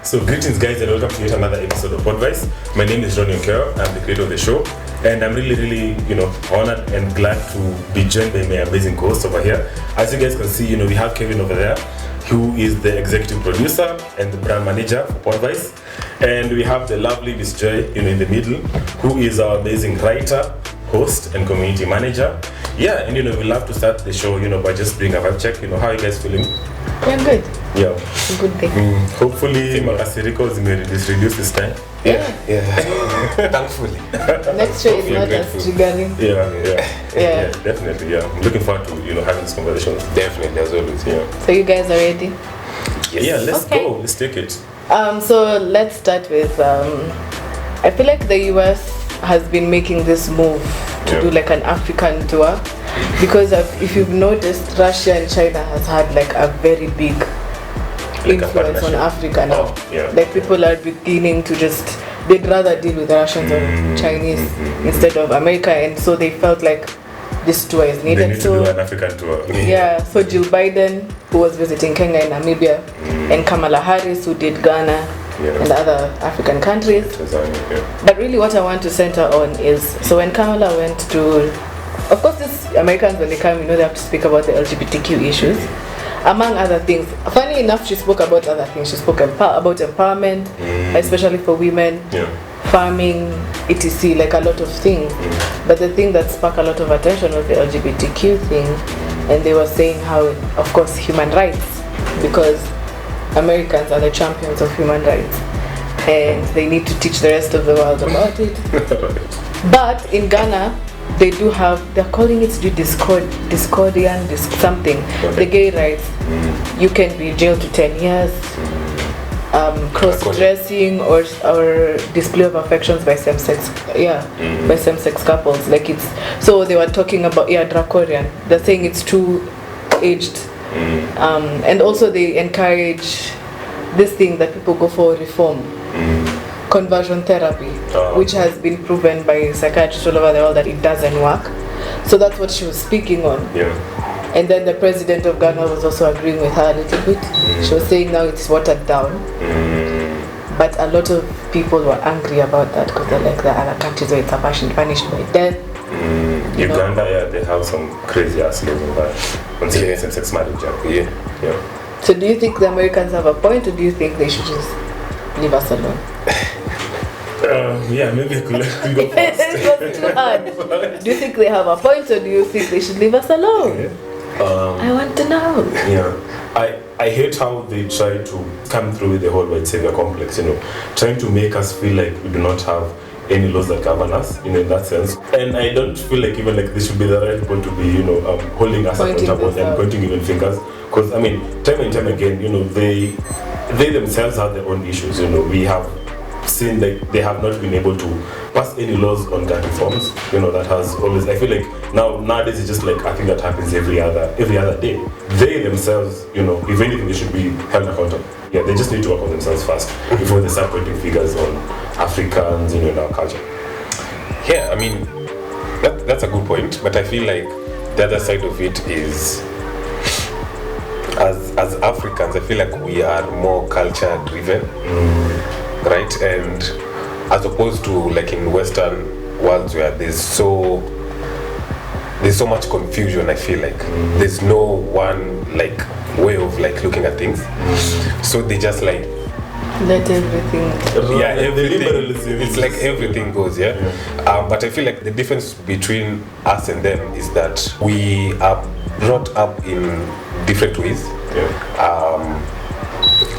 So greetings guys and welcome to yet another episode of Podvice. My name is Ronnie Okero, I'm the creator of the show, and I'm really honored and glad to be joined by my amazing co-host over here. As you guys can see, we have Kevin over there, who is the executive producer and the brand manager for Podvice, and we have the lovely Miss Joy in the middle, who is our amazing writer, host and community manager. Yeah, and we love to start the show by just doing a vibe check. How are you guys feeling? Yeah, good. Yeah. Good day. Hopefully makasiriko reduce this time. Yeah. Thankfully. Next show is not as triggering. Yeah, definitely. Yeah, I'm looking forward to having this conversation. Definitely, as always. Yeah. So you guys are ready? Yes. Yeah, let's go. Let's take it. So let's start with I feel like the US has been making this move to do like an African tour, because if you've noticed, Russia and China has had like a very big influence on Africa now. Like people are beginning to they'd rather deal with the Russians or Chinese instead of America, and so they felt like this tour is needed. They need to do an African tour. Yeah, so Jill Biden, who was visiting Kenya and Namibia, and Kamala Harris, who did Ghana and other African countries. But really what I want to center on is, so when Kamala went to, of course these Americans, when they come, they have to speak about the LGBTQ issues, among other things. Funny enough, she spoke about other things. She spoke about empowerment, especially for women, farming, etc., like a lot of things. But the thing that sparked a lot of attention was the LGBTQ thing, and they were saying how, of course, human rights, because Americans are the champions of human rights, and they need to teach the rest of the world about it. But in Ghana, they're calling it Discordian something. The gay rights, you can be jailed to 10 years, cross-dressing or display of affections by same-sex couples. Like so they were talking about draconian. They're saying it's too aged. And also they encourage this thing that people go for reform, conversion therapy, which has been proven by psychiatrists all over the world that it doesn't work. So that's what she was speaking on. And then the president of Ghana was also agreeing with her a little bit. She was saying now it's watered down. But a lot of people were angry about that, because they're like, the other countries where it's punished by death. Uganda, they have some crazy ass laws on that. On same-sex marriage. Yeah. So do you think the Americans have a point, or do you think they should just leave us alone? Maybe I could go first. It was too hard. Do you think they have a point, or do you think they should leave us alone? I want to know. Yeah. I hate how they try to come through with the whole white savior complex, trying to make us feel like we do not have any laws that govern us, in that sense. And I don't feel like even like this should be the right people to be, holding us accountable and pointing even fingers. Because time and time again, they themselves have their own issues. We have seen like they have not been able to pass any laws on gun reforms. That has always, I feel like nowadays it's just like a thing that happens every other day. They themselves, if anything, they should be held accountable. Yeah, they just need to work on themselves first before they start pointing figures on Africans, in our culture. Yeah, I mean, that's a good point, but I feel like the other side of it is, as Africans, I feel like we are more culture driven, right? And as opposed to like in Western worlds where there's so much confusion, I feel like there's no one like way of like looking at things. So they just like let everything. Everything. It's like everything goes, but I feel like the difference between us and them is that we are brought up in different ways.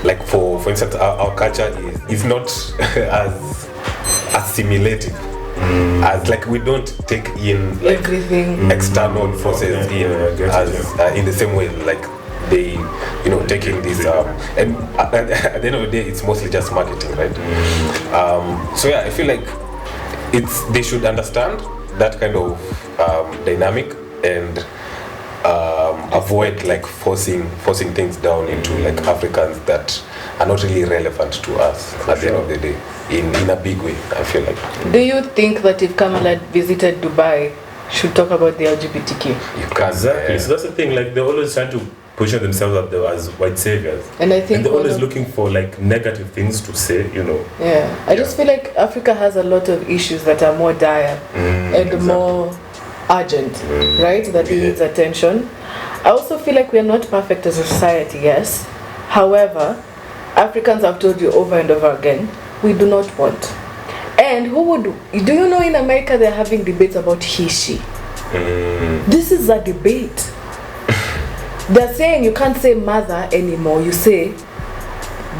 Like for instance, our culture is not as assimilative. As like we don't take in like everything external forces in the same way like they take in this and at the end of the day it's mostly just marketing, right? So I feel like they should understand that kind of dynamic and avoid like forcing things down into like Africans that are not really relevant to us at the end of the day in a big way, I feel like. Do you think that if Kamala visited Dubai, should talk about the LGBTQ? You can. Exactly. So that's the thing, like they're always trying to position themselves as white saviors. And I think they're always looking for like negative things to say, you know. Yeah, I just feel like Africa has a lot of issues that are more dire and more urgent, right? That needs attention. I also feel like we are not perfect as a society, yes. However, Africans have told you over and over again, we do not want. And do you know in America they're having debates about he, she? This is a debate. They're saying you can't say mother anymore, you say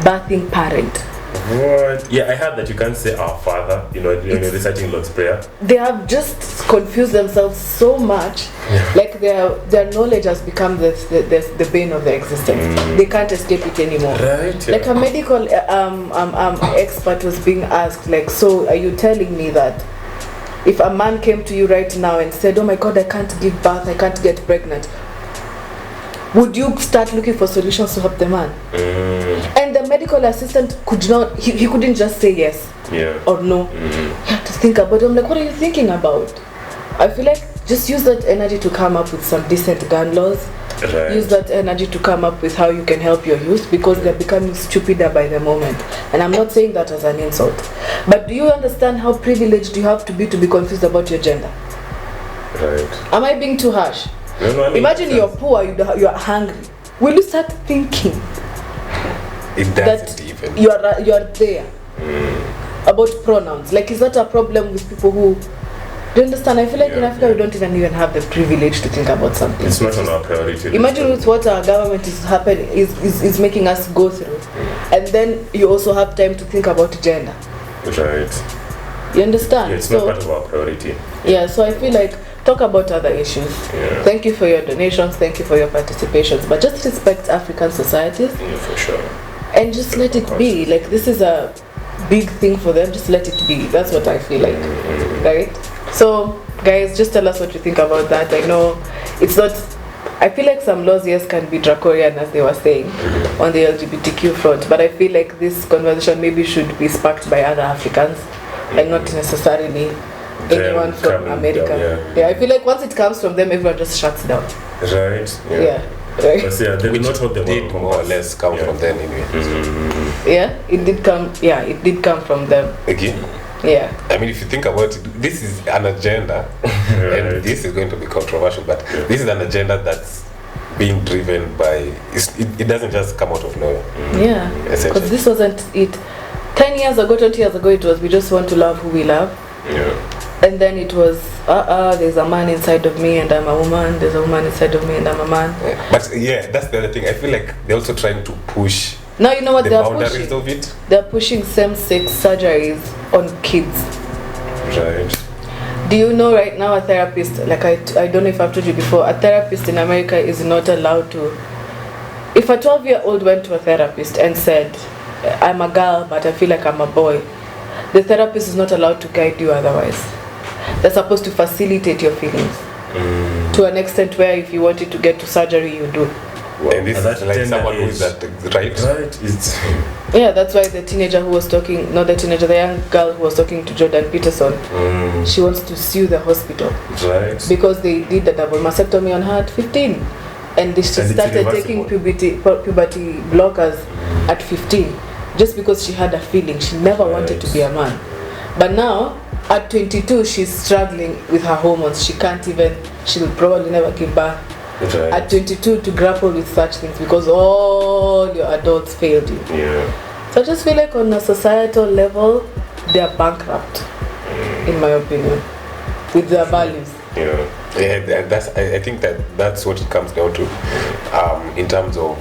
birthing parent. What? Yeah, I heard that you can't say our father, you know, when you're reciting Lord's Prayer. They have just confused themselves so much, like their knowledge has become the bane of their existence. They can't escape it anymore. Right. Yeah. Like a medical expert was being asked, like, so are you telling me that if a man came to you right now and said, oh my God, I can't give birth, I can't get pregnant, would you start looking for solutions to help the man? And the medical assistant could not, he couldn't just say yes or no. You have to think about it. I'm like, what are you thinking about? I feel like just use that energy to come up with some decent gun laws. Right. Use that energy to come up with how you can help your youth, because they're becoming stupider by the moment. And I'm not saying that as an insult. But do you understand how privileged you have to be confused about your gender? Right. Am I being too harsh? No, I mean, imagine you're poor, you're hungry. Will you start thinking that even. you're there about pronouns? Like, is that a problem with people who... Do you understand? I feel like in Africa we don't even have the privilege to think about something. It's not on our priority. Imagine with what our government is making us go through. And then you also have time to think about gender. Right. You understand? Yeah, it's not part of our priority. Yeah, so I feel like talk about other issues. Yeah. Thank you for your donations, thank you for your participations, but just respect African societies. Yeah, for sure. And just let it be. Like, this is a big thing for them, just let it be. That's what I feel like. Right? So, guys, just tell us what you think about that. I know it's not... I feel like some laws, yes, can be draconian, as they were saying, on the LGBTQ front, but I feel like this conversation maybe should be sparked by other Africans, and not necessarily anyone from America. Yeah, I feel like once it comes from them, everyone just shuts down. Right. Yeah. Right. But yeah, they will not hold them did more or less come from them anyway. Yeah, it did come. Yeah, it did come from them. Again. Yeah. I mean, if you think about it, this is an agenda, and this is going to be controversial, but this is an agenda that's being driven by. It doesn't just come out of nowhere. Yeah. Because this wasn't it. 10 years ago, 20 years ago, it was we just want to love who we love. Yeah. And then it was, there's a man inside of me and I'm a woman. There's a woman inside of me and I'm a man. Yeah. But yeah, that's the other thing. I feel like they're also trying to push. Now you know what they're pushing. Of it. They're pushing same-sex surgeries on kids. Right. Do you know right now a therapist, like I don't know if I've told you before, a therapist in America is not allowed to. If a 12-year-old went to a therapist and said, I'm a girl but I feel like I'm a boy, the therapist is not allowed to guide you otherwise. They're supposed to facilitate your feelings to an extent where if you wanted to get to surgery, you do. Well, and this is like someone who is that right? Right. It's yeah, that's why the teenager who was talking, not the teenager, the young girl who was talking to Jordan Peterson, she wants to sue the hospital. Right. Because they did a double mastectomy on her at 15. And she started taking puberty blockers at 15. Just because she had a feeling. She never wanted to be a man. But now, at 22, she's struggling with her hormones. She'll probably never give birth. Right. At 22 to grapple with such things because all your adults failed you. Yeah. So I just feel like on a societal level, they are bankrupt, in my opinion, with their values. Yeah. I think that's what it comes down to, in terms of,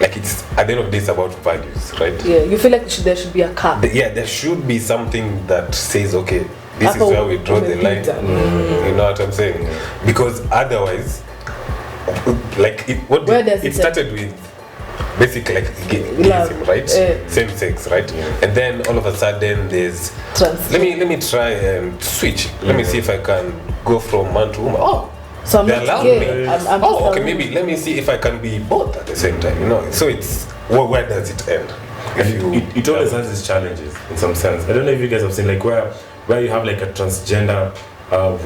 like, it's at the end of the day, it's about values, right? Yeah, you feel like there should be a cap. There should be something that says, okay, this is where we draw the line. You know what I'm saying? Because otherwise, like, it started with basically like gayism, right? Same sex, right? And then all of a sudden there's let me try and switch. Let me see if I can go from man to woman. Oh, so I'm not gay. Okay, maybe let me see if I can be both at the same time. You know, so it's where does it end? It always has its challenges in some sense. I don't know if you guys have seen like where you have like a transgender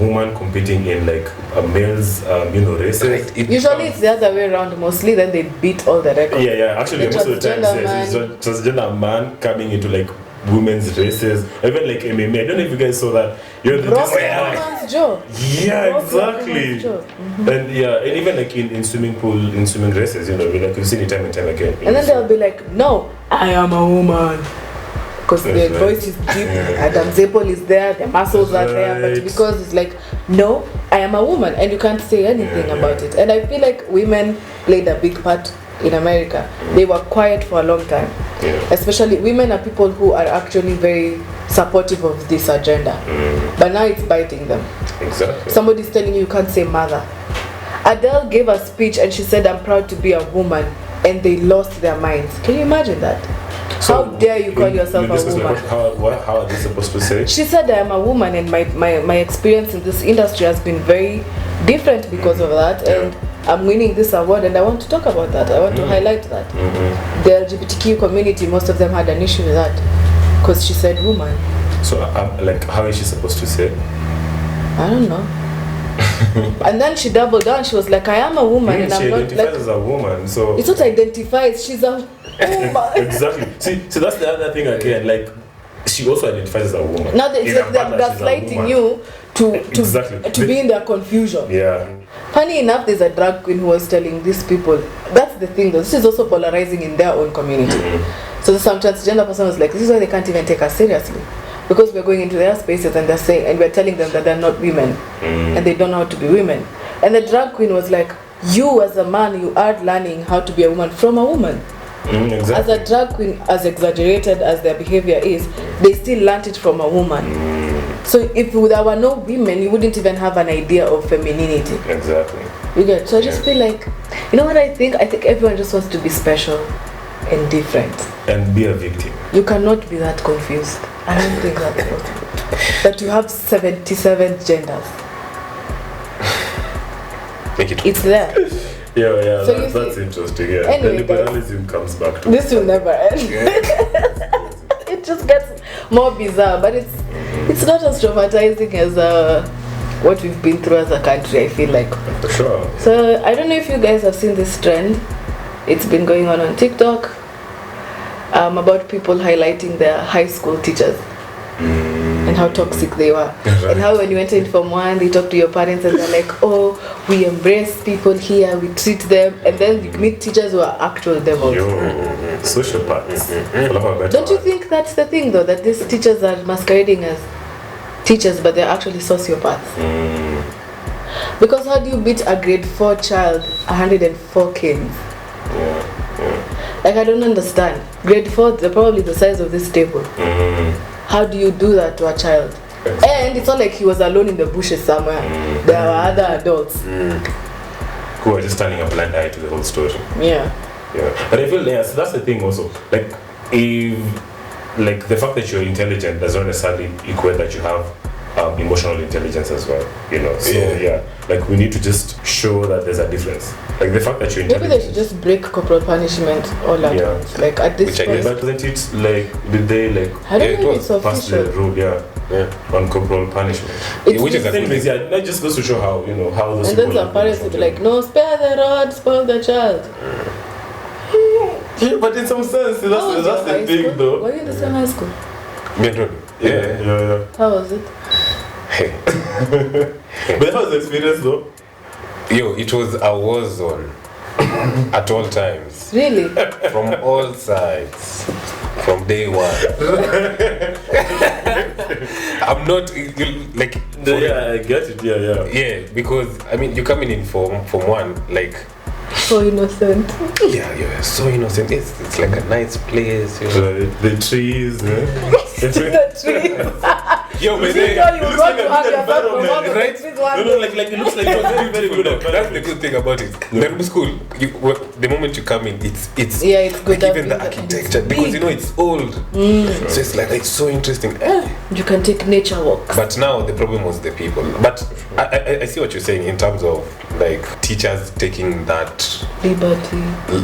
woman competing in like males, races. Right. Usually it's the other way around. Mostly, then they beat all the records. Yeah. Actually, The most of the time, transgender yes, it's transgender man coming into like women's races, even like MMA. I don't know if you guys saw that. Broke woman's jaw. Yeah, Broke exactly. woman's jaw. And and even like in swimming races, like we've seen it time and time again. And then they'll be like, no, I am a woman. Because their right. voice is deep, Adam Zapol is there, their muscles are there, but because it's like, no, I am a woman, and you can't say anything about it. And I feel like women played a big part in America. They were quiet for a long time. Yeah. Especially women are people who are actually very supportive of this agenda. But now it's biting them. Exactly. Somebody's telling you can't say mother. Adele gave a speech and she said, I'm proud to be a woman, and they lost their minds. Can you imagine that? So how dare you call yourself a woman? Like, how are they supposed to say? She said, I am a woman, and my experience in this industry has been very different because of that, and I'm winning this award, and I want to talk about that. I want to highlight that. The LGBTQ community, most of them had an issue with that because she said woman. So like, how is she supposed to say? I don't know. And then she doubled down. She was like, I am a woman, and I'm not like. She identifies as a woman, so it's not identifies. She's a woman. Exactly. See, that's the other thing again. Like, she also identifies as a woman. Now it's like they're gaslighting you to be in their confusion. Yeah. Funny enough, there's a drag queen who was telling these people. That's the thing, though. This is also polarizing in their own community. So some transgender person was like, this is why they can't even take us seriously. Because we're going into their spaces and they're saying, and we're telling them that they're not women and they don't know how to be women. And the drag queen was like, you as a man, you are learning how to be a woman from a woman. Exactly. As a drag queen, as exaggerated as their behavior is, they still learnt it from a woman. So if there were no women, you wouldn't even have an idea of femininity. Exactly. You get? So I just feel like, you know what I think? I think everyone just wants to be special and different. And be a victim. You cannot be that confused. I don't think that's possible. That you have 77 genders. Make it. It's there. Yeah, So that's interesting. Yeah. Anyway, the liberalism comes back to this will never end. It just gets more bizarre, but it's not as traumatizing as what we've been through as a country, I feel like. For sure. So I don't know if you guys have seen this trend. It's been going on TikTok about people highlighting their high school teachers and how toxic they were. And how when you enter in Form 1, they talk to your parents and they're like, oh, we embrace people here, we treat them. And then you meet teachers who are actual devils. Sociopaths. Don't you think that's the thing, though, that these teachers are masquerading as teachers, but they're actually sociopaths? Because how do you beat a grade 4 child 104 kids? Like, I don't understand. Grade 4, they're probably the size of this table. How do you do that to a child? And it's not like he was alone in the bushes somewhere. There were other adults. Who are just turning a blind eye to the whole story. Yeah. But I feel, so that's the thing also. Like, if, like, the fact that you're intelligent does not necessarily equate that you have emotional intelligence as well, So like, we need to just show that there's a difference. Like, the fact that you're intelligent. Maybe they should just break corporal punishment all at once. Like, at this point. But isn't it like, did they like I don't know if it's pass the official. rule, on corporal punishment? Which is That just goes to show how, how those and people. then some parents will be like, no, spare the rod, spoil the child. Yeah, but in some sense, that's the thing, though. Were you in the same high school? Yeah. How was it? But how was the experience, though? It was a war zone at all times. Really? From all sides. From day one. I'm not like. I get it. Yeah, because I mean, you coming in from one, like. So innocent. Yeah, you're so innocent. It's like a nice place. The trees. The trees. Yo, but You know you got to have your environment, right? No, like it looks like a very, very good environment. That's the good thing about it. Nairobi school, the moment you come in, it's good. like even the architecture, because it's old. So it's like it's so interesting. You can take nature walks. But now the problem was the people. But I see what you're saying in terms of like teachers taking that liberty.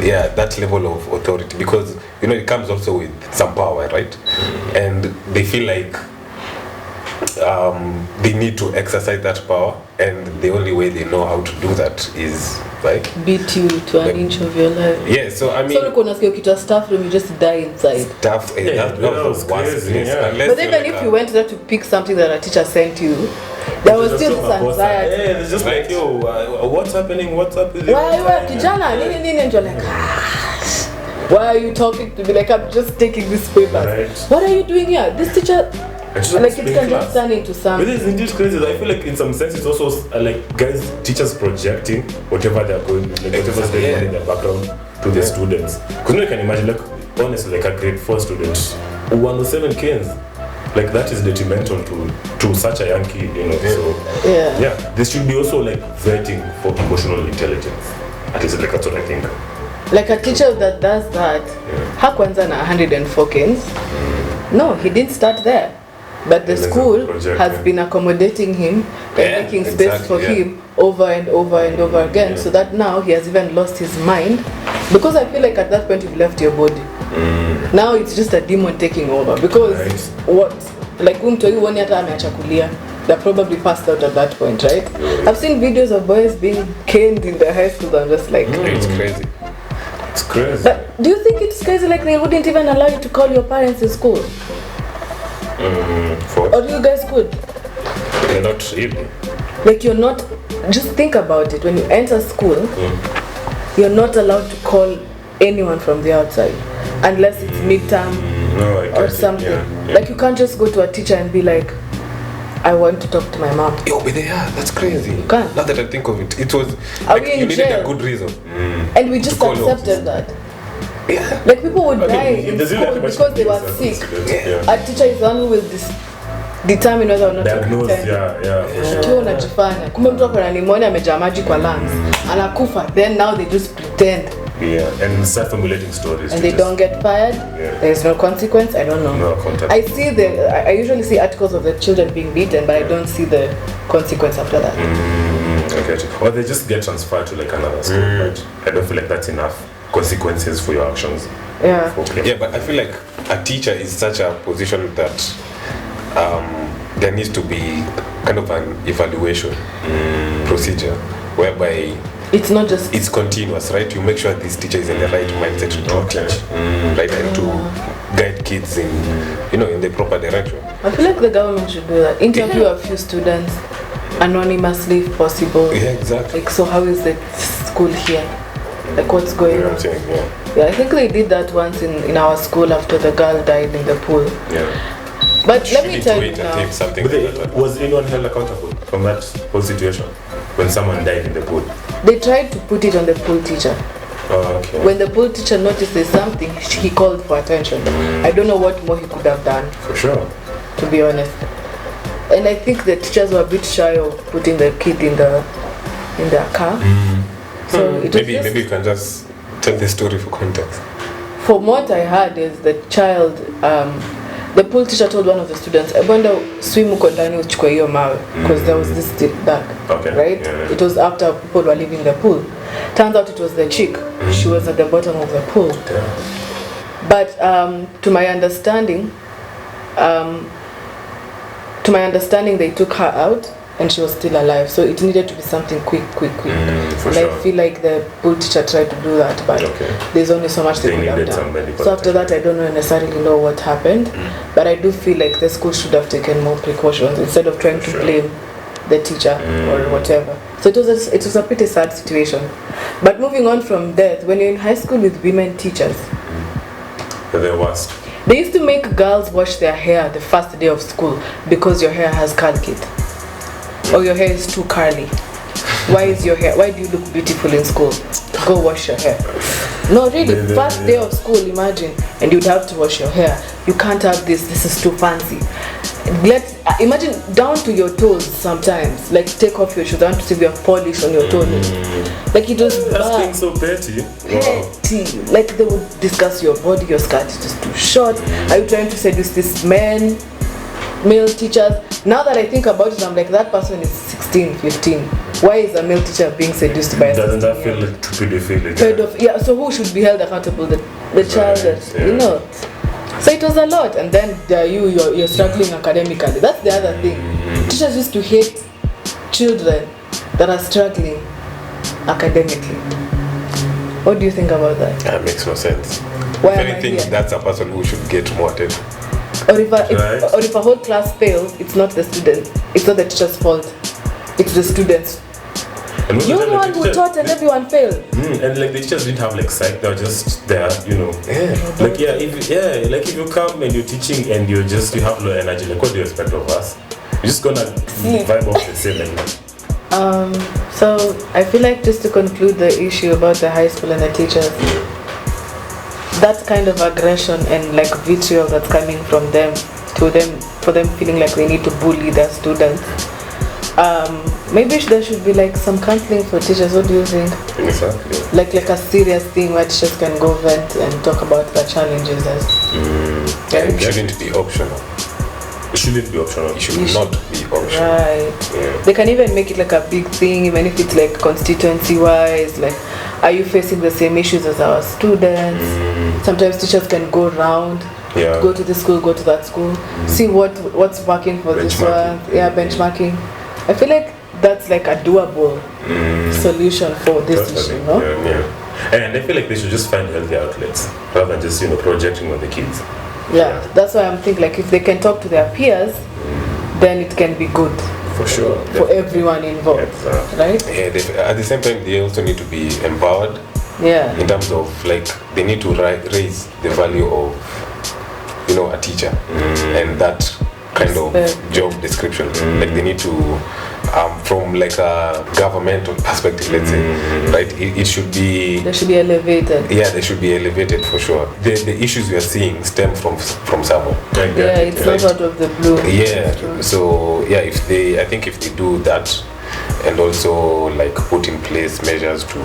Yeah, that level of authority, because it comes also with some power, right? And they feel like they need to exercise that power, and the only way they know how to do that is like beat you to an inch of your life. Yeah, so I mean, so kuna sikia ukitoa staff room, you just die inside. Staff, that was the worst thing. But even if you went there to pick something that a teacher sent you, there was still this anxiety. Yeah, it's just like, yo, what's happening? What's up with you? Why you are kijana? Nini, and you're like, why are you talking to me? Like, I'm just taking this paper. Right. What are you doing here? This teacher, like, it can just turn into something. But it's indeed crazy. I feel like in some sense it's also like teachers projecting whatever they're going, like whatever's going on in their background to the students. Because you can imagine, like, honestly, like a grade 4 student, 107 canes. Like that is detrimental to such a young kid, you know. So yeah, this should be also like vetting for emotional intelligence. At least like that's what I think. Like a teacher that does that, Hakwanza na 104 canes. No, he didn't start there. But the school has been accommodating him and making space for him over and over and over again, so that now he has even lost his mind. Because I feel like at that point you've left your body. Now it's just a demon taking over. Because what? Like they're probably passed out at that point, right? I've seen videos of boys being caned in the high school. I'm just like, it's crazy. It's crazy. But do you think it's crazy? Like they wouldn't even allow you to call your parents in school? Or you guys could? Yeah, not really. Like you're not. Just think about it. When you enter school, you're not allowed to call anyone from the outside unless it's midterm or something. Yeah. Like you can't just go to a teacher and be like, I want to talk to my mom. Yo, but that's crazy. You can't. Now that I think of it, it was Are like we in you needed jail? a good reason. And we just accepted that. Yeah. Like people would die in school because they were sick. A teacher is the one who will determine whether or not diagnose, to attend. for sure. Unajifanya. Kumbe mtu ako na pneumonia amejaa maji kwa lungs. Anakufa. Then now they just pretend. And start formulating stories. And they don't get fired. There's no consequence. I don't know. No contact. I usually see articles of the children being beaten, but I don't see the consequence after that. I get it. Or they just get transferred to like another school. But I don't feel like that's enough consequences for your actions. Yeah. Yeah, but I feel like a teacher is such a position that there needs to be kind of an evaluation procedure whereby it's not just it's continuous, right? You make sure this teacher is in the right mindset to teach, right, and to guide kids in in the proper direction. I feel like the government should do that. Interview a few students anonymously if possible. Yeah, exactly. Like, so how is the school here? Like what's going on? Yeah, I think they did that once in our school after the girl died in the pool. Yeah. But let me tell you now. Was anyone held accountable from that whole situation when someone died in the pool? They tried to put it on the pool teacher. Okay. When the pool teacher notices something, he called for attention. I don't know what more he could have done. For sure. To be honest. And I think the teachers were a bit shy of putting the kid in their car. So it was maybe you can just tell the story for context. From what I heard is the child, the pool teacher told one of the students, I wonder swim uko ndani uchukue hiyo mawe, because there was this dark, right? It was after people were leaving the pool. Turns out it was the chick. She was at the bottom of the pool. But to my understanding, they took her out and she was still alive. So it needed to be something quick. And I feel like the pool teacher tried to do that, but there's only so much they could have done. So after that, I don't necessarily know what happened, but I do feel like the school should have taken more precautions instead of trying to blame the teacher or whatever. So it was a pretty sad situation. But moving on from that, when you're in high school with women teachers, they're the worst. They used to make girls wash their hair the first day of school because your hair has curl kit. Or your hair is too curly. Why do you look beautiful in school? Go wash your hair. No, really, first day of school, imagine, and you'd have to wash your hair. You can't have this is too fancy. Imagine down to your toes sometimes. Like take off your shoes, I want to see if you have polish on your toes. Like it was that's being so petty. Petty. Like they would discuss your body, your skirt is just too short. Are you trying to seduce this male teachers? Now that I think about it, I'm like, that person is 16, 15. Why is a male teacher being seduced by a 16-year-old? Doesn't that feel like pedophilia? Yeah, so who should be held accountable? The child that, So it was a lot, and then you're struggling academically. That's the other thing. Teachers used to hate children that are struggling academically. What do you think about that? That makes no sense. Why If am I anything, here? that's a person who should get more attention. Or if a whole class fails, it's not the student, it's not the teacher's fault. It's the students. And most of You're the the time, one who taught and everyone failed. And like the teachers didn't have like psych, they were just there, you know. Like if you come and you're teaching and you have low energy, like what do you expect of us? You're just gonna vibe off the same like that. So I feel like, just to conclude the issue about the high school and the teachers, that kind of aggression and like vitriol that's coming from them to them, for them feeling like they need to bully their students. Maybe there should be like some counseling for teachers. What do you think? Exactly. Like a serious thing where teachers can go vent and talk about their challenges. It shouldn't be optional. It shouldn't be optional. It should not be optional. Right. Yeah. They can even make it like a big thing, even if it's like constituency wise. Like, are you facing the same issues as our students? Sometimes teachers can go around, go to this school, go to that school, see what's working for this one. Benchmarking. I feel like that's like a doable solution for this issue, no? And I feel like they should just find healthy outlets rather than just projecting on the kids. Yeah, that's why I'm thinking like if they can talk to their peers, then it can be good. For sure. For everyone involved, right? Yeah, at the same time, they also need to be empowered. Yeah. In terms of like, they need to raise the value of, a teacher and that kind of job description. Like they need to, from like a governmental perspective, let's say, right? It should be. They should be elevated. Yeah, they should be elevated for sure. The issues we are seeing stem from somewhere. It's not out of the blue. Yeah. So if they do that, and also like put in place measures to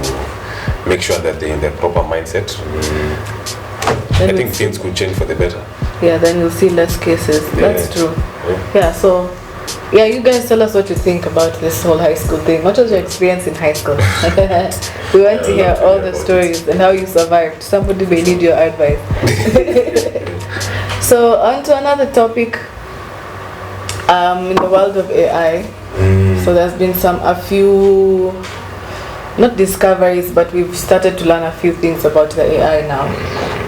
make sure that they're in the proper mindset, I think things could change for the better. Yeah, then you'll see less cases. That's true. Yeah, so you guys tell us what you think about this whole high school thing. What was your experience in high school? We want to hear all the stories and how you survived. Somebody may need your advice. So on to another topic. In the world of AI, so there's been a few, not discoveries, but we've started to learn a few things about the AI now.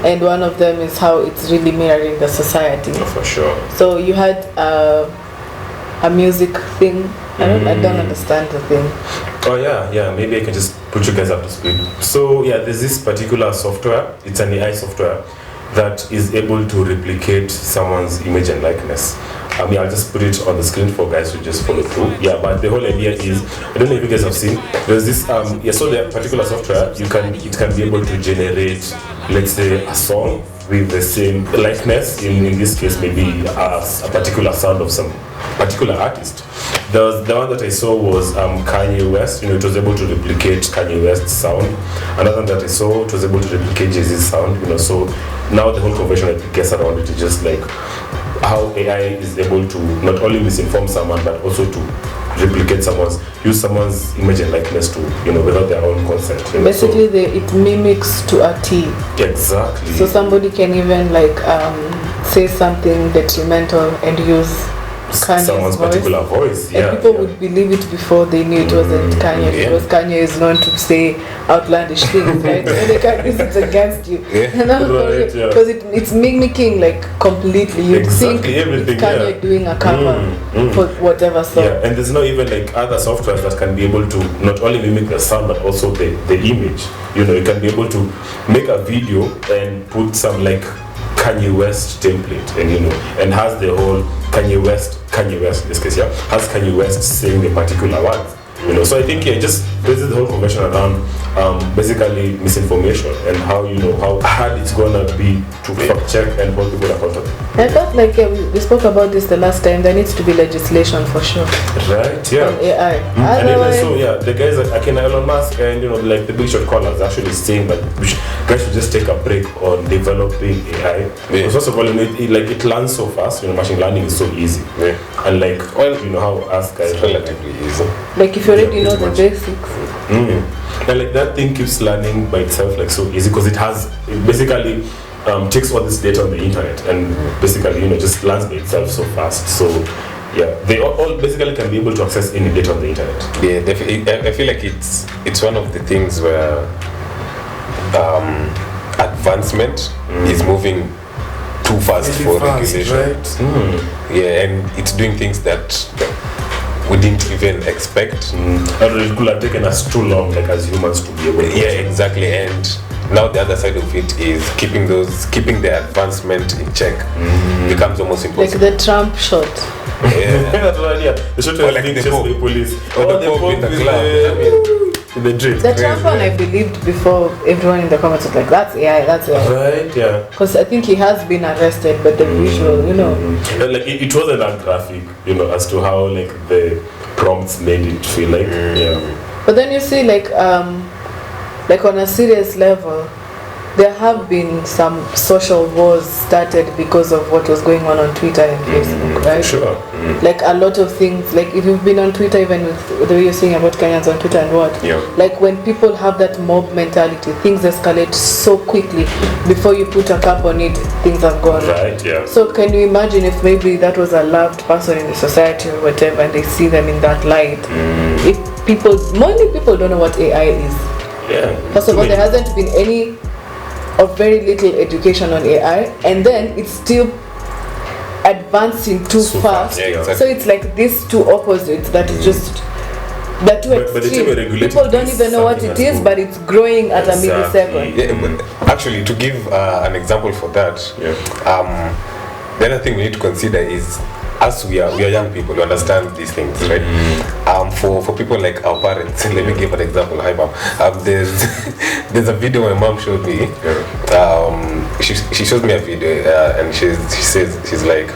And one of them is how it's really mirroring the society. For sure. So you had a music thing. I don't understand the thing. Oh yeah. Maybe I can just put you guys up to speed. So there's this particular software. It's an AI software that is able to replicate someone's image and likeness. I'll just put it on the screen for guys to just follow through. But the whole idea is, I don't know if you guys have seen, there's this, so the particular software, it can be able to generate, let's say, a song with the same likeness, in this case, maybe a particular sound of some particular artist. The one that I saw was Kanye West. It was able to replicate Kanye West's sound. Another that I saw, it was able to replicate Jay-Z's sound. So now the whole conversation I guess around it is just like how AI is able to not only misinform someone but also to replicate use someone's image and likeness to without their own consent. Basically, it mimics to a T. Exactly. So somebody can even say something detrimental and use someone's particular voice. And people would believe it before they knew it wasn't Kanye, because Kanye is known to say outlandish things, right? So they can use it against you. Because it's mimicking completely. You think everything, Kanye doing a cover for whatever song. And there's not even other softwares that can be able to not only mimic the sound but also the image. You can be able to make a video and put some Kanye West template, and has the whole Kanye West in this case, has Kanye West saying the particular words. So I think just this is the whole conversation around basically misinformation and how how hard it's gonna be to fact check and hold people accountable. I felt like we spoke about this the last time. There needs to be legislation for sure. Right? Yeah. On AI. And even so, the guys like Elon Musk and the big shot callers actually saying that guys should just take a break on developing AI. Because first of all, it learns so fast. Machine learning is so easy. And how us guys relatively easy. If you already know the basics. And that thing keeps learning by itself so easy because it has basically takes all this data on the internet and basically, just learns by itself so fast. So yeah, they all basically can be able to access any data on the internet. Yeah, definitely. I feel like it's one of the things where advancement is moving too fast for regulation. Right? Yeah, and it's doing things that we didn't even expect. Or it could have taken us too long, like as humans, to be able to. Yeah, exactly. And now the other side of it is keeping the advancement in check becomes almost impossible. Like the Trump shot. Yeah. That's what idea. The shot Or like the just Pope. the police. Or the Pope in the club. The drip. The Trump one, I believed before everyone in the comments was like, that's AI, that's AI. Right, yeah. Because I think he has been arrested, but the visual, And like it wasn't that graphic, as to how like the prompts made it feel like. Yeah. But then you see, like on a serious level, there have been some social wars started because of what was going on Twitter and Facebook, right? Sure. Like a lot of things, like if you've been on Twitter, even with the way you're saying about Kenyans on Twitter and what, like when people have that mob mentality, things escalate so quickly. Before you put a cap on it, things have gone. Right, yeah. So can you imagine if maybe that was a loved person in the society or whatever, and they see them in that light? If many people don't know what AI is. Yeah. First of all, there hasn't been any or very little education on AI, and then it's still advancing too fast. Yeah, exactly. So it's like these two opposites that is just the two extremes. People don't even know what it is, but it's growing at a millisecond. Yeah, but actually, to give an example for that, the other thing we need to consider is, as we are young people, we understand these things, right? For people like our parents, let me give an example. Hi, mom. There's a video my mom showed me. She showed me a video, and she says, she's like,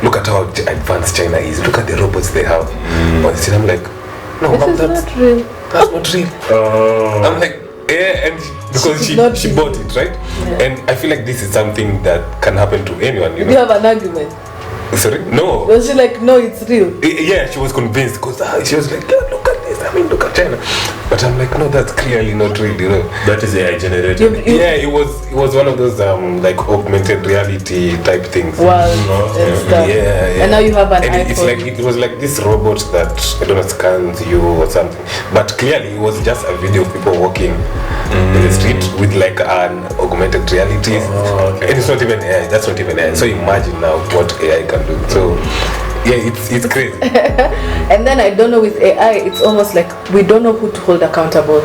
look at how advanced China is. Look at the robots they have. And I'm like, no, mom, that's not real. That's not real. I'm like, yeah, and because she bought it, right? Yeah. And I feel like this is something that can happen to anyone. You have an argument. Sorry? No. Was she like, no, it's real? Yeah, she was convinced because she was like, yeah, look at this. I mean, look at China. But I'm like, no, that's clearly not real. That is AI generated. Yeah, it was one of those like augmented reality type things. Wow. And stuff. Yeah. And now you have an and iPhone. it's like it was like this robot that I don't know scans you or something. But clearly, it was just a video of people walking in the street with like an augmented reality. And it's not even AI. That's not even AI. So imagine now what AI can do. So yeah, it's crazy. And then I don't know, with AI, it's almost like we don't know who to hold accountable.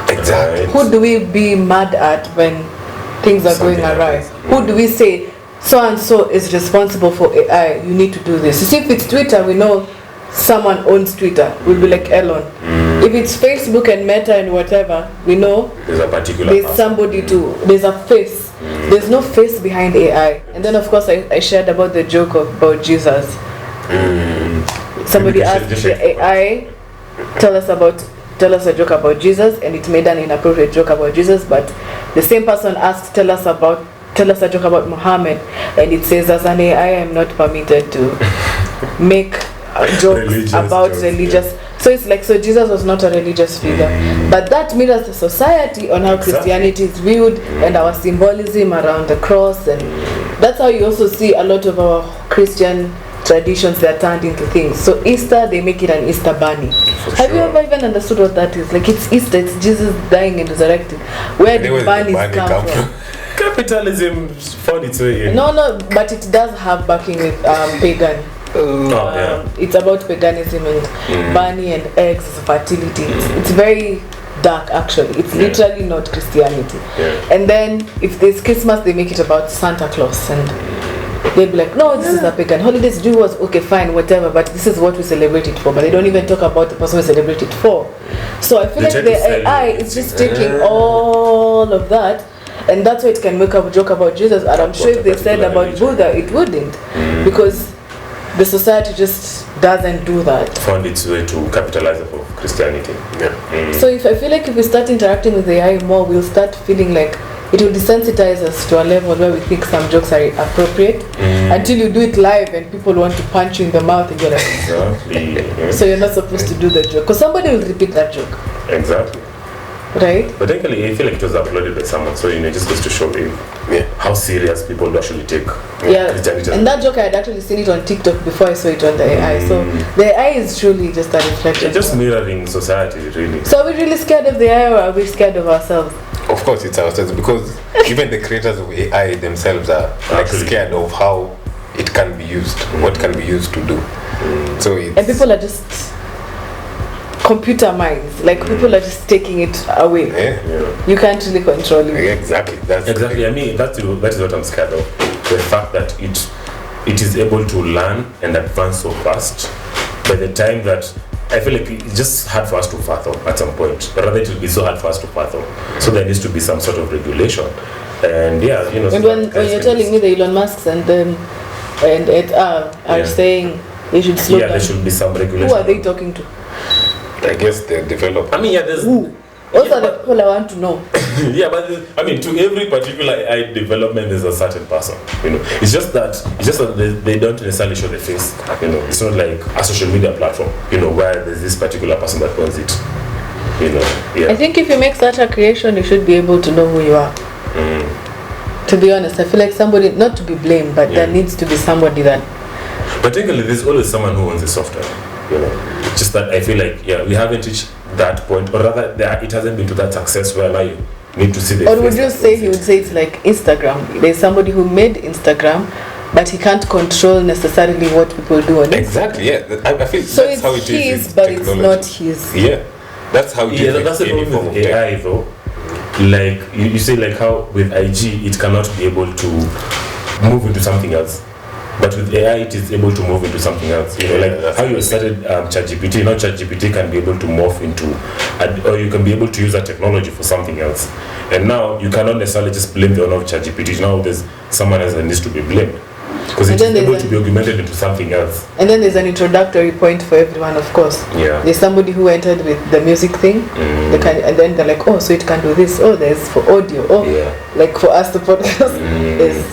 Exactly. Who do we be mad at when things are going awry? Who do we say so and so is responsible for AI? You need to do this. You see, if it's Twitter, we know someone owns Twitter. We'll be like Elon. If it's Facebook and Meta and whatever, we know there's a particular there's somebody there's a face. There's no face behind AI. And then of course I shared about the joke about Jesus. Somebody asked the AI, tell us a joke about Jesus, and it made an inappropriate joke about Jesus. But the same person asked, tell us a joke about Muhammad, and it says, as an AI, I'm not permitted to make jokes about religious. So it's like, so Jesus was not a religious figure, but that mirrors the society on how Christianity is viewed and our symbolism around the cross, and that's how you also see a lot of our Christian traditions that are turned into things. So Easter, they make it an Easter bunny. Have you ever even understood what that is? Like, it's Easter, it's Jesus dying and resurrecting. Where did bunnies come from? Capitalism found its way in. No, but it does have backing with pagan. It's about paganism and bunny and eggs, fertility. It's very dark, actually. It's literally not Christianity. And then if there's Christmas, they make it about Santa Claus, and they'll be like, no, this is a pagan holidays. Do was okay, fine, whatever, but this is what we celebrate it for. But they don't even talk about the person we celebrate it for. So I feel like the AI is just taking all of that, and that's why it can make a joke about Jesus. And I'm sure if they said about Buddha, it wouldn't, because the society just doesn't do that. Found its way to capitalize off of Christianity. So I feel like if we start interacting with AI more, we'll start feeling like it will desensitize us to a level where we think some jokes are appropriate until you do it live and people want to punch you in the mouth and you're like, exactly. So you're not supposed to do the joke because somebody will repeat that joke. Exactly. Right? But technically, I feel like it was uploaded by someone, so it just goes to show you how serious people actually take Christianity. And that joke, I had actually seen it on TikTok before I saw it on the AI. So the AI is truly just a reflection. It's just mirroring society, really. So are we really scared of the AI, or are we scared of ourselves? Of course, it's ourselves, because even the creators of AI themselves are like scared of how it can be used, what can be used to do. So and people are just computer minds, like people are just taking it away. You can't really control it. Exactly. I mean, that is what I'm scared of. The fact that it is able to learn and advance so fast. By the time that I feel like it's just hard for us to fathom at some point. But rather, it will be so hard for us to fathom. So there needs to be some sort of regulation. And And when you're telling me the Elon Musks and them are saying they should slow down. There should be some regulation. Who are they talking to? I guess the developer. I mean, there's. Who? Those are the people I want to know. But to every particular AI development, there's a certain person. It's just that they don't necessarily show the face. It's not like a social media platform. Where there's this particular person that owns it. I think if you make such a creation, you should be able to know who you are. To be honest, I feel like somebody, not to be blamed, but there needs to be somebody that. But technically, there's always someone who owns the software. Just that I feel like we haven't reached that point, or rather it hasn't been to that success where now you need to see the. Or would you say he would say it's like Instagram? There's somebody who made Instagram, but he can't control necessarily what people do on it. Exactly. Yeah, I feel so that's how it is. It's his, but it's not his. Yeah, that's how it is. That's the problem with AI though. Like you say, like how with IG it cannot be able to move into something else. But with AI, it is able to move into something else. Like how you started ChatGPT. Now ChatGPT can be able to morph into, or you can be able to use that technology for something else. And now you cannot necessarily just blame the owner of ChatGPT. Now there's someone else that needs to be blamed, because it is able to be augmented into something else. And then there's an introductory point for everyone, of course. Yeah. There's somebody who entered with the music thing, and then they're like, oh, so it can do this. Oh, there's for audio. Oh, like for us the podcast, there's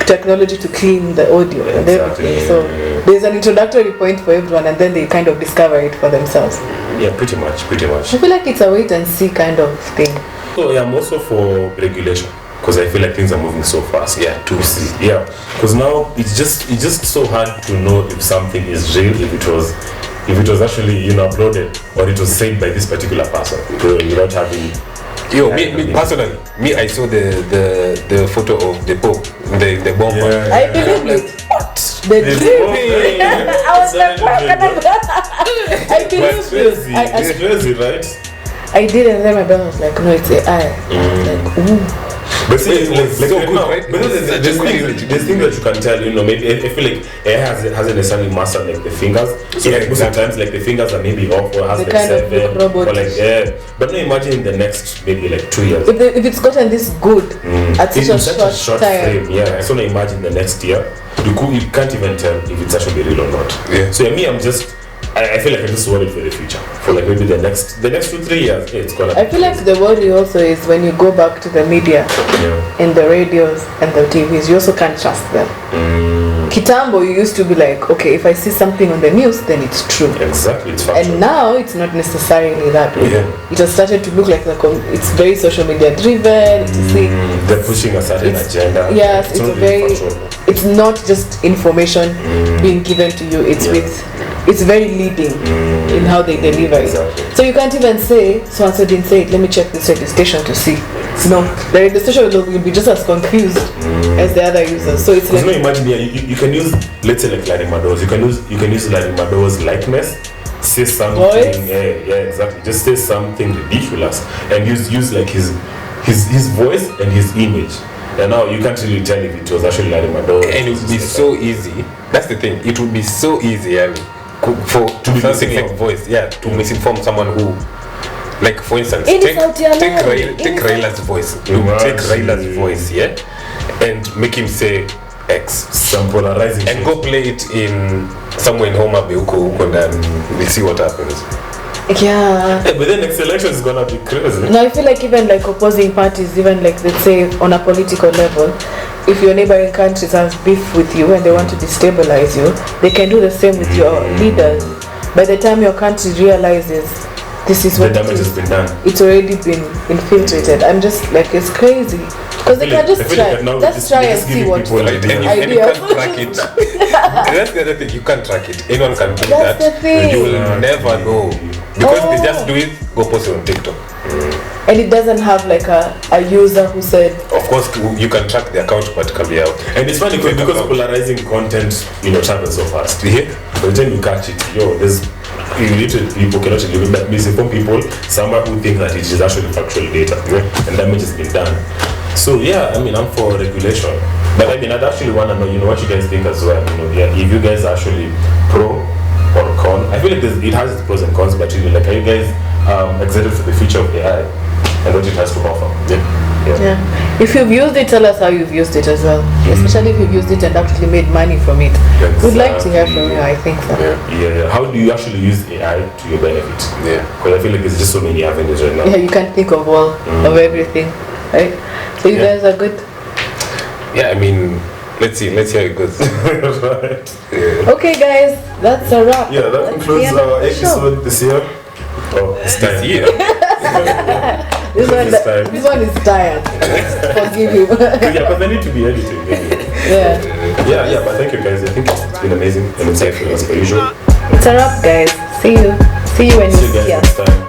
technology to clean the audio and everything. So there's an introductory point for everyone, and then they kind of discover it for themselves. Yeah, pretty much. I feel like it's a wait and see kind of thing. So I'm also for regulation, because I feel like things are moving so fast. Because now it's just so hard to know if something is real, if it was actually uploaded, or it was said by this particular person, without having. Me personally, I saw the photo of the Pope, the bomb. I believe it. What? The dream. I was like, I believe it. It's crazy, right? I did, and then my brother was like, no, it's AI. I was like, ooh. But see, there's things that you can tell, maybe I feel like AI hasn't necessarily mastered like the fingers. So like most of the times, like the fingers are maybe off, or has like kind 7, of or like But now imagine in the next maybe like 2 years. If it's gotten this good at such a short time. Yeah, so now imagine the next year, you can't even tell if it's actually real or not. Yeah. So I feel like I'm just worried for the future. For like maybe the next 2-3 years, it's gonna. I feel like the worry also is when you go back to the media, and the radios and the TVs, you also can't trust them. Kitambo, you used to be like, okay, if I see something on the news, then it's true. Exactly, it's factual. And now it's not necessarily that way. It has started to look like it's very social media driven. They're pushing a certain agenda. Yes, it's not just information being given to you. It's very leading in how they deliver it. So you can't even say, so and so didn't say it, let me check this radio station to see. No, the radio station will be just as confused as the other users. So it's like, imagine you can use, let's say like Larry Madowo's, you can use Larry Madowo's likeness, say something, exactly, just say something ridiculous, and use like his voice and his image. And now you can't really tell if it was actually Larry Madowo. And it would be so easy. That's the thing. It would be so easy, to be fake voice, to misinform someone who, like for instance, take Raila's voice. Take Raila's voice, and make him say X, some polarizing, and go play it in somewhere in Homa Bay, and we'll see what happens. Yeah. But then next election is gonna be crazy. No, I feel like even like opposing parties, even like let's say on a political level, if your neighboring countries have beef with you and they want to destabilize you, they can do the same with your leaders. By the time your country realizes this is the what damage has been done. it's already been infiltrated. I'm just like, it's crazy. Because they can just try. Let's try and see what and you can't track it. That's the other thing, you can't track it. Anyone can do That's that. the thing. You will never know. Because they just do it, go post it on TikTok. And it doesn't have like a user who said. Of course, you can track the account, but can be out. And it's funny because polarizing content, travels so fast. Yeah. By the time you catch it, there's illiterate people cannot believe that misinform people, someone who think that it is actually factual data, and damage has been done. So yeah, I mean, I'm for regulation, but I mean, I'd actually want to know, what you guys think as well. If you guys are actually pro or con. I feel like it has its pros and cons, but really, like, are you guys excited for the future of AI and what it has to offer? Yeah. If you've used it, tell us how you've used it as well. Especially if you've used it and actually made money from it. We'd like to hear from you, I think. So. Yeah. How do you actually use AI to your benefit? Yeah. Because I feel like it's just so many avenues right now. Yeah, you can't think of all of everything, right? So you guys are good. Yeah, I mean, let's see how it goes. Right. Yeah. Okay, guys, that's a wrap. Yeah, that concludes our episode this year. Oh, it's time. This year. This one is tired. Forgive him. Yeah, but they need to be edited. Yeah, but thank you guys. I think it's been amazing and insightful as per usual. It's a wrap, guys. See you when you See you guys next time.